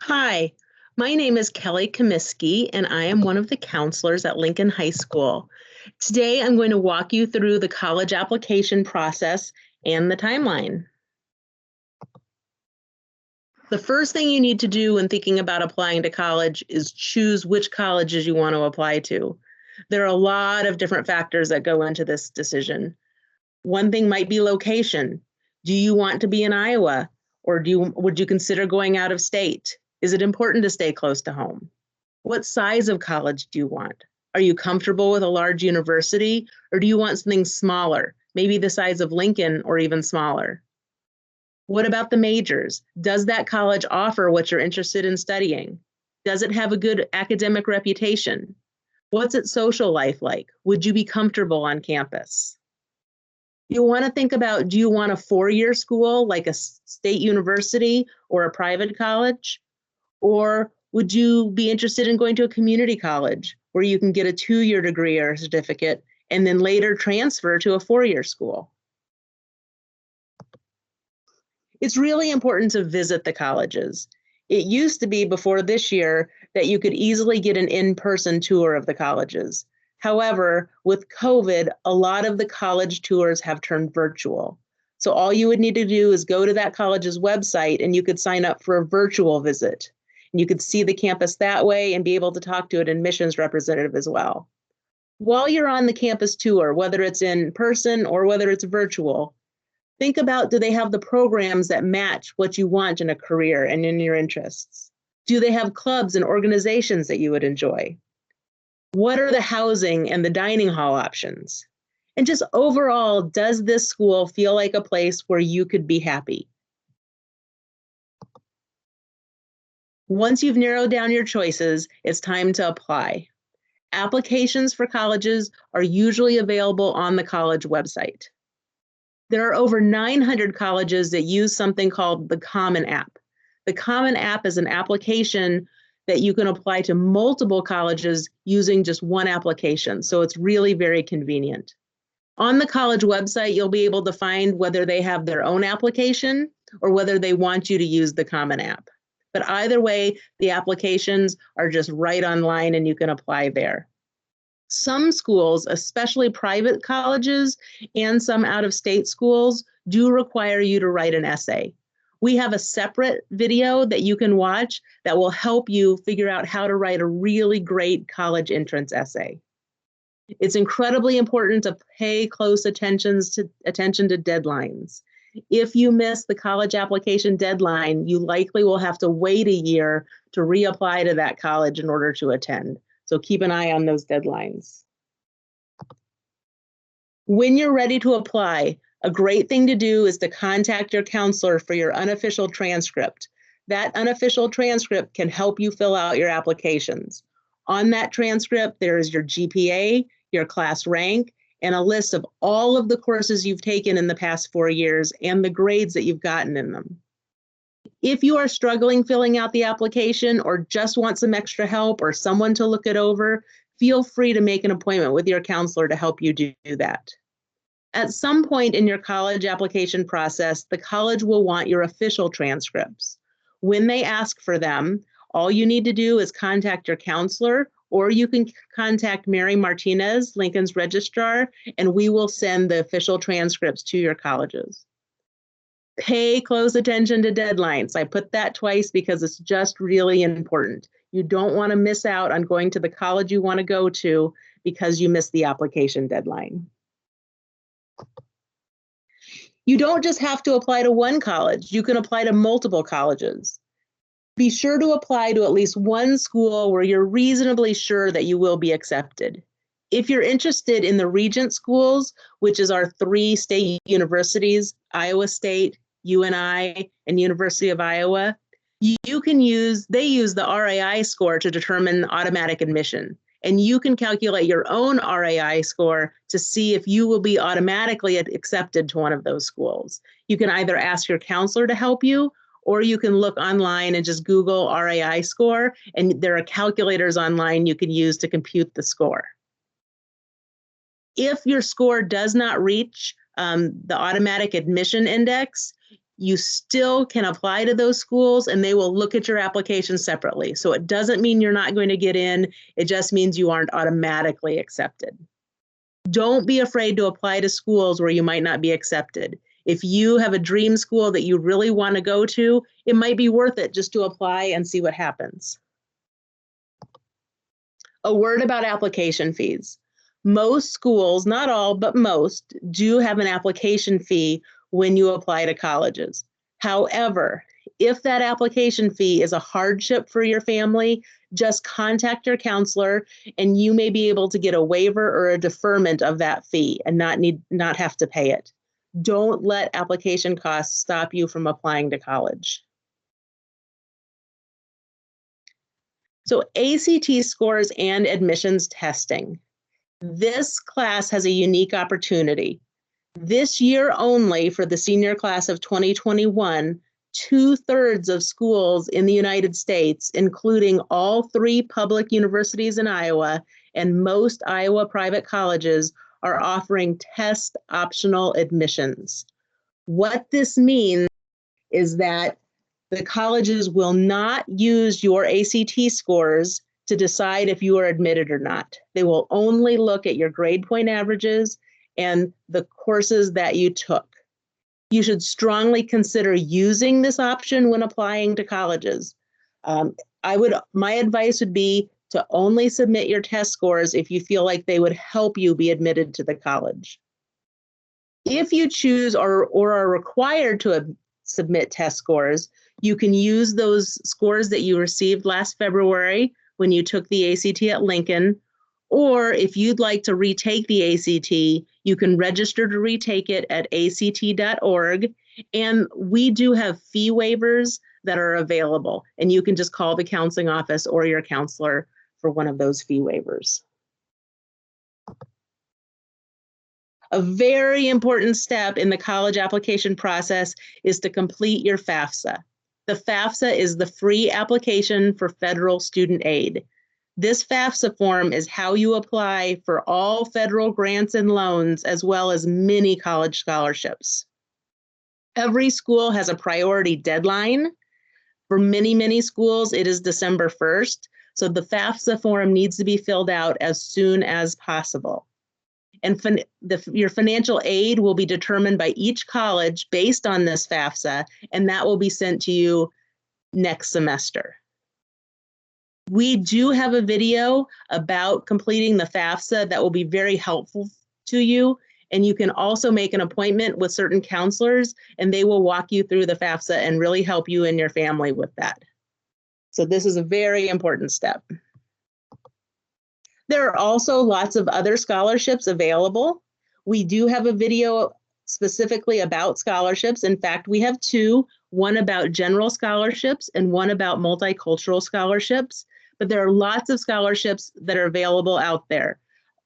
Hi, my name is Kelly Comiskey, and I am one of the counselors at Lincoln High School. Today, I'm going to walk you through the college application process and the timeline. The first thing you need to do when thinking about applying to college is choose which colleges you want to apply to. There are a lot of different factors that go into this decision. One thing might be location. Do you want to be in Iowa, or would you consider going out of state? Is it important to stay close to home? What size of college do you want? Are you comfortable with a large university, or do you want something smaller, maybe the size of Lincoln or even smaller? What about the majors? Does that college offer what you're interested in studying? Does it have a good academic reputation? What's its social life like? Would you be comfortable on campus? You want to think about, do you want a four-year school like a state university or a private college? Or would you be interested in going to a community college where you can get a two-year degree or a certificate and then later transfer to a four-year school? It's really important to visit the colleges. It used to be before this year that you could easily get an in-person tour of the colleges. However, with COVID, a lot of the college tours have turned virtual. So all you would need to do is go to that college's website and you could sign up for a virtual visit. And you could see the campus that way and be able to talk to an admissions representative as well. While you're on the campus tour, whether it's in person or whether it's virtual, think about, do they have the programs that match what you want in a career and in your interests? Do they have clubs and organizations that you would enjoy? What are the housing and the dining hall options? And just overall, does this school feel like a place where you could be happy? Once you've narrowed down your choices, it's time to apply. Applications for colleges are usually available on the college website. There are over 900 colleges that use something called the Common App. The Common App is an application that you can apply to multiple colleges using just one application. So it's really very convenient. On the college website, you'll be able to find whether they have their own application or whether they want you to use the Common App. But either way, the applications are just right online and you can apply there. Some schools, especially private colleges and some out-of-state schools, do require you to write an essay. We have a separate video that you can watch that will help you figure out how to write a really great college entrance essay. It's incredibly important to pay close attention to deadlines. If you miss the college application deadline, you likely will have to wait a year to reapply to that college in order to attend. So keep an eye on those deadlines. When you're ready to apply, a great thing to do is to contact your counselor for your unofficial transcript. That unofficial transcript can help you fill out your applications. On that transcript, there is your GPA, your class rank, and a list of all of the courses you've taken in the past 4 years and the grades that you've gotten in them. If you are struggling filling out the application or just want some extra help or someone to look it over, feel free to make an appointment with your counselor to help you do that. At some point in your college application process, the college will want your official transcripts. When they ask for them, all you need to do is contact your counselor, or you can contact Mary Martinez, Lincoln's registrar, and we will send the official transcripts to your colleges. Pay close attention to deadlines. I put that twice because it's just really important. You don't want to miss out on going to the college you want to go to because you missed the application deadline. You don't just have to apply to one college. You can apply to multiple colleges. Be sure to apply to at least one school where you're reasonably sure that you will be accepted. If you're interested in the Regent schools, which is our 3 state universities, Iowa State, UNI, and University of Iowa, they use the RAI score to determine automatic admission. And you can calculate your own RAI score to see if you will be automatically accepted to one of those schools. You can either ask your counselor to help you, or you can look online and just Google RAI score, and there are calculators online you can use to compute the score. If your score does not reach the automatic admission index, you still can apply to those schools and they will look at your application separately. So it doesn't mean you're not going to get in, it just means you aren't automatically accepted. Don't be afraid to apply to schools where you might not be accepted. If you have a dream school that you really want to go to, it might be worth it just to apply and see what happens. A word about application fees. Most schools, not all, but most, do have an application fee when you apply to colleges. However, if that application fee is a hardship for your family, just contact your counselor and you may be able to get a waiver or a deferment of that fee and not have to pay it. Don't let application costs stop you from applying to college. So ACT scores and admissions testing. This class has a unique opportunity. This year only, for the senior class of 2021, 2/3 of schools in the United States, including all 3 public universities in Iowa and most Iowa private colleges, are offering test optional admissions. What this means is that the colleges will not use your ACT scores to decide if you are admitted or not. They will only look at your grade point averages and the courses that you took. You should strongly consider using this option when applying to colleges. My advice would be to only submit your test scores if you feel like they would help you be admitted to the college. If you choose or are required to submit test scores, you can use those scores that you received last February when you took the ACT at Lincoln, or if you'd like to retake the ACT, you can register to retake it at act.org. And we do have fee waivers that are available, and you can just call the counseling office or your counselor for one of those fee waivers. A very important step in the college application process is to complete your FAFSA. The FAFSA is the free application for federal student aid. This FAFSA form is how you apply for all federal grants and loans, as well as many college scholarships. Every school has a priority deadline. For many, many schools, it is December 1st. So the FAFSA form needs to be filled out as soon as possible. And your financial aid will be determined by each college based on this FAFSA, and that will be sent to you next semester. We do have a video about completing the FAFSA that will be very helpful to you, and you can also make an appointment with certain counselors, and they will walk you through the FAFSA and really help you and your family with that. So this is a very important step. There are also lots of other scholarships available. We do have a video specifically about scholarships. In fact, we have 2, one about general scholarships and one about multicultural scholarships. But there are lots of scholarships that are available out there.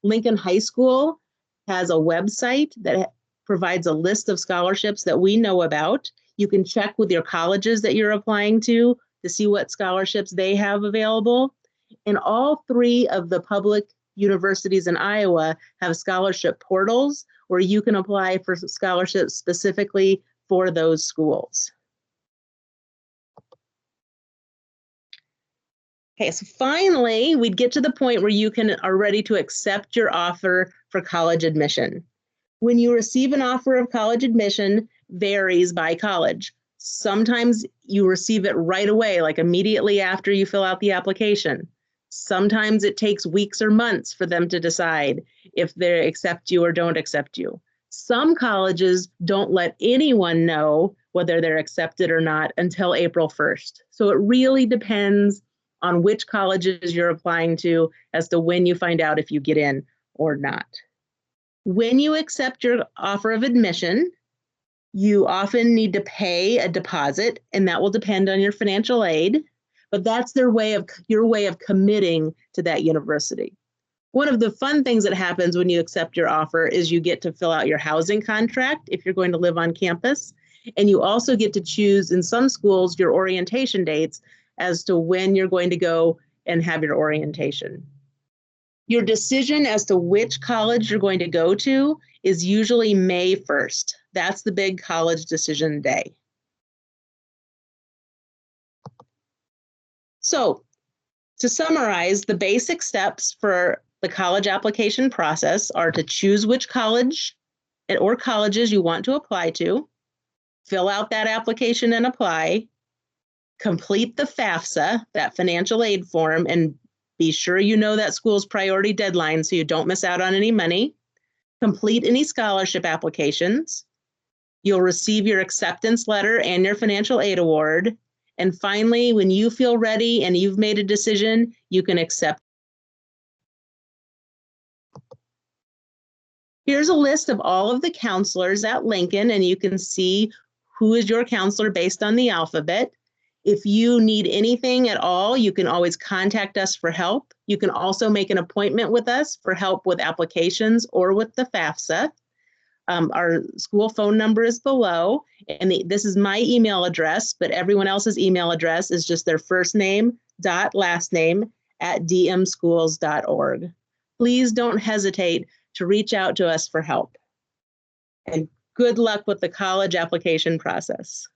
Lincoln High School has a website that provides a list of scholarships that we know about. You can check with your colleges that you're applying to see what scholarships they have available. And all 3 of the public universities in Iowa have scholarship portals where you can apply for scholarships specifically for those schools. Okay, so finally, we'd get to the point where you are ready to accept your offer for college admission. When you receive an offer of college admission, varies by college. Sometimes you receive it right away, like immediately after you fill out the application. Sometimes it takes weeks or months for them to decide if they accept you or don't accept you. Some colleges don't let anyone know whether they're accepted or not until April 1st. So it really depends on which colleges you're applying to as to when you find out if you get in or not. When you accept your offer of admission, you often need to pay a deposit, and that will depend on your financial aid, but that's your way of committing to that university. One of the fun things that happens when you accept your offer is you get to fill out your housing contract if you're going to live on campus, and you also get to choose in some schools your orientation dates as to when you're going to go and have your orientation. Your decision as to which college you're going to go to is usually May 1st. That's the big college decision day. So to summarize, the basic steps for the college application process are to choose which college or colleges you want to apply to, fill out that application and apply, complete the FAFSA, that financial aid form, and be sure you know that school's priority deadline so you don't miss out on any money. Complete any scholarship applications. You'll receive your acceptance letter and your financial aid award. And finally, when you feel ready and you've made a decision, you can accept. Here's a list of all of the counselors at Lincoln, and you can see who is your counselor based on the alphabet. If you need anything at all, you can always contact us for help. You can also make an appointment with us for help with applications or with the FAFSA. Our school phone number is below, and this is my email address, but everyone else's email address is just their first name dot last name @dmschools.org. Please don't hesitate to reach out to us for help. And good luck with the college application process.